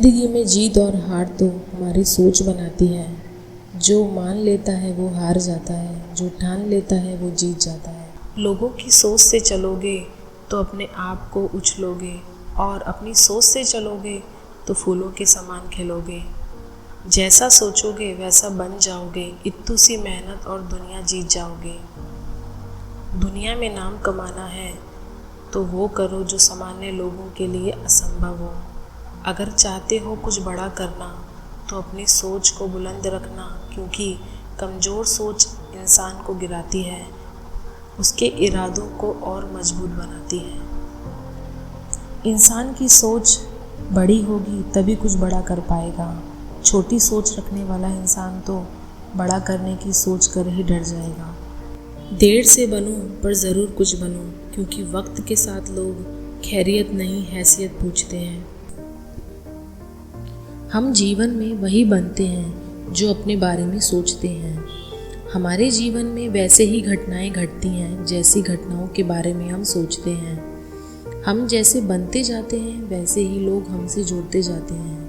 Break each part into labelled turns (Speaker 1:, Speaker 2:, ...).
Speaker 1: जिंदगी में जीत और हार तो हमारी सोच बनाती है। जो मान लेता है वो हार जाता है, जो ठान लेता है वो जीत जाता है। लोगों की सोच से चलोगे तो अपने आप को उछलोगे, और अपनी सोच से चलोगे तो फूलों के समान खिलोगे। जैसा सोचोगे वैसा बन जाओगे, इत्तू सी मेहनत और दुनिया जीत जाओगे। दुनिया में नाम कमाना है तो वो करो जो सामान्य लोगों के लिए असंभव हो। अगर चाहते हो कुछ बड़ा करना तो अपनी सोच को बुलंद रखना, क्योंकि कमज़ोर सोच इंसान को गिराती है, उसके इरादों को और मजबूत बनाती है। इंसान की सोच बड़ी होगी तभी कुछ बड़ा कर पाएगा। छोटी सोच रखने वाला इंसान तो बड़ा करने की सोच कर ही डर जाएगा। देर से बनो पर ज़रूर कुछ बनो, क्योंकि वक्त के साथ लोग खैरियत नहीं हैसियत पूछते हैं। हम जीवन में वही बनते हैं जो अपने बारे में सोचते हैं। हमारे जीवन में वैसे ही घटनाएं घटती हैं जैसी घटनाओं के बारे में हम सोचते हैं। हम जैसे बनते जाते हैं वैसे ही लोग हमसे जुड़ते जाते हैं।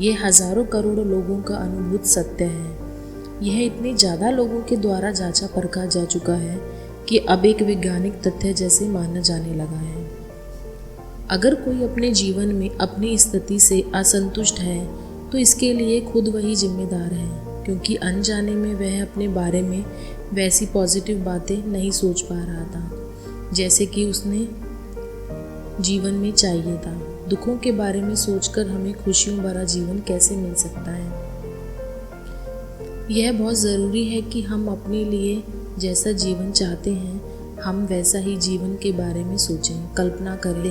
Speaker 1: ये हज़ारों करोड़ों लोगों का अनुभूत सत्य है। यह इतने ज़्यादा लोगों के द्वारा जांचा परखा जा चुका है कि अब एक वैज्ञानिक तथ्य जैसे माना जाने लगा है। अगर कोई अपने जीवन में अपनी स्थिति से असंतुष्ट है तो इसके लिए खुद वही जिम्मेदार है, क्योंकि अनजाने में वह अपने बारे में वैसी पॉजिटिव बातें नहीं सोच पा रहा था जैसे कि उसने जीवन में चाहिए था। दुखों के बारे में सोचकर हमें खुशियों भरा जीवन कैसे मिल सकता है? यह बहुत ज़रूरी है कि हम अपने लिए जैसा जीवन चाहते हैं हम वैसा ही जीवन के बारे में सोचें, कल्पना करें,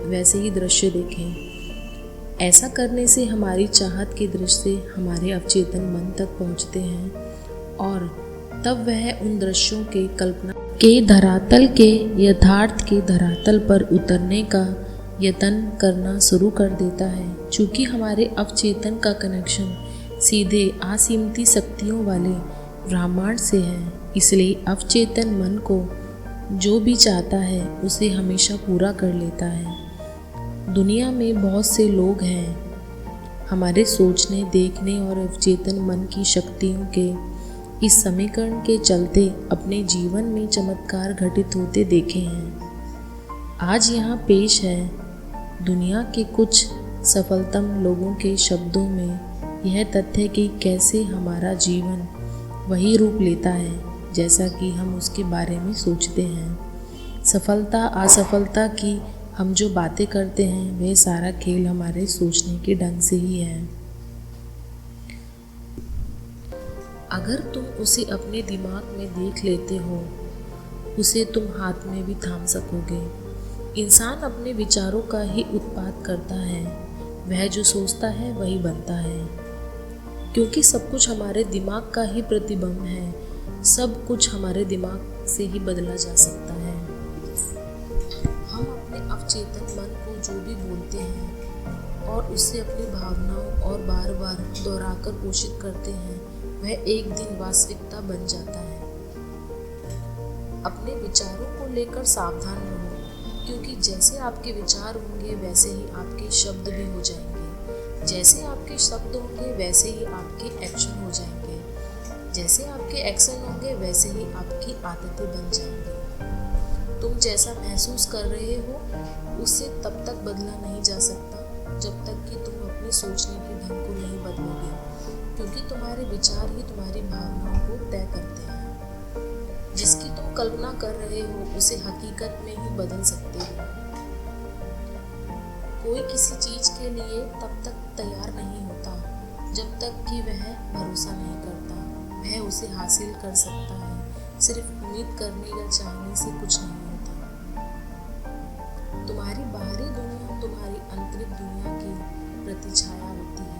Speaker 1: वैसे ही दृश्य देखें। ऐसा करने से हमारी चाहत के दृश्य हमारे अवचेतन मन तक पहुंचते हैं, और तब वह उन दृश्यों के कल्पना के धरातल के यथार्थ के धरातल पर उतरने का यत्न करना शुरू कर देता है। चूँकि हमारे अवचेतन का कनेक्शन सीधे असीमित शक्तियों वाले ब्रह्मांड से है, इसलिए अवचेतन मन को जो भी चाहता है उसे हमेशा पूरा कर लेता है। दुनिया में बहुत से लोग हैं हमारे सोचने, देखने और अवचेतन मन की शक्तियों के इस समीकरण के चलते अपने जीवन में चमत्कार घटित होते देखे हैं। आज यहाँ पेश है दुनिया के कुछ सफलतम लोगों के शब्दों में यह तथ्य कि कैसे हमारा जीवन वही रूप लेता है जैसा कि हम उसके बारे में सोचते हैं। सफलता असफलता की हम जो बातें करते हैं वह सारा खेल हमारे सोचने के ढंग से ही है। अगर तुम उसे अपने दिमाग में देख लेते हो, उसे तुम हाथ में भी थाम सकोगे। इंसान अपने विचारों का ही उत्पाद करता है, वह जो सोचता है वही बनता है, क्योंकि सब कुछ हमारे दिमाग का ही प्रतिबिंब है। सब कुछ हमारे दिमाग से ही बदला जा सकता है। हम अपने अवचेतन मन को जो भी बोलते हैं और उससे अपनी भावनाओं और बार बार दोहराकर पोषित करते हैं, वह एक दिन वास्तविकता बन जाता है। अपने विचारों को लेकर सावधान रहो, क्योंकि जैसे आपके विचार होंगे वैसे ही आपके शब्द भी हो जाएंगे। जैसे आपके शब्द होंगे वैसे ही आपके एक्शन हो जाएंगे। जैसे आपके एक्शन होंगे वैसे ही आपकी आदतें बन जाएंगी। तुम जैसा महसूस कर रहे हो उससे तब तक बदला नहीं जा सकता जब तक कि तुम अपने सोचने के ढंग को नहीं बदलोगे, क्योंकि तुम्हारे विचार ही तुम्हारी भावनाओं को तय करते हैं। जिसकी तुम कल्पना कर रहे हो उसे हकीकत में ही बदल सकते हो। कोई किसी चीज के लिए तब तक तैयार नहीं होता जब तक कि वह भरोसा नहीं करता वह उसे हासिल कर सकता है। सिर्फ उम्मीद करने या चाहने से कुछ नहीं होता। तुम्हारी बाहरी दुनिया तुम्हारी आंतरिक दुनिया की प्रतिछाया होती है।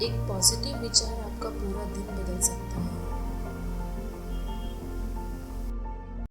Speaker 1: एक पॉजिटिव विचार आपका पूरा दिन बदल सकता है।